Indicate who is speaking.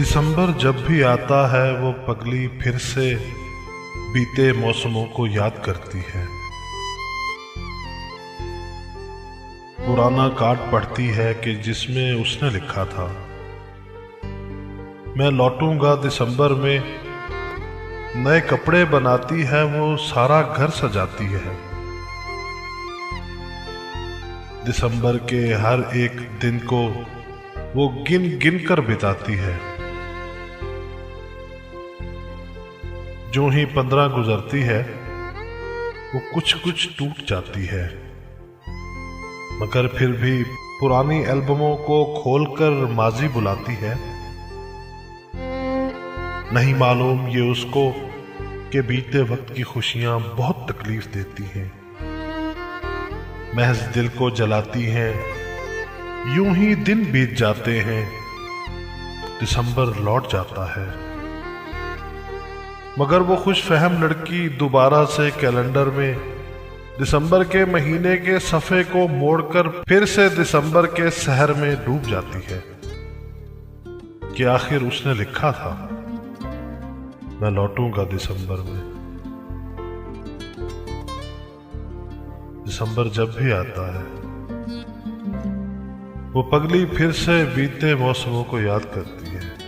Speaker 1: दिसंबर जब भी आता है वो पगली फिर से बीते मौसमों को याद करती है। पुराना कार्ड पढ़ती है कि जिसमें उसने लिखा था, मैं लौटूंगा दिसंबर में। नए कपड़े बनाती है वो, सारा घर सजाती है। दिसंबर के हर एक दिन को वो गिन गिन कर बिताती है। जो ही 15 गुजरती है वो कुछ कुछ टूट जाती है, मगर फिर भी पुरानी एल्बमों को खोलकर माजी बुलाती है। नहीं मालूम ये उसको कि बीते वक्त की खुशियां बहुत तकलीफ देती हैं, महज दिल को जलाती हैं। यूं ही दिन बीत जाते हैं, दिसंबर लौट जाता है, मगर वो खुश फहम लड़की दोबारा से कैलेंडर में दिसंबर के महीने के सफ़े को मोड़कर फिर से दिसंबर के सहर में डूब जाती है कि आखिर उसने लिखा था, मैं लौटूंगा दिसंबर में। दिसंबर जब भी आता है वो पगली फिर से बीते मौसमों को याद करती है।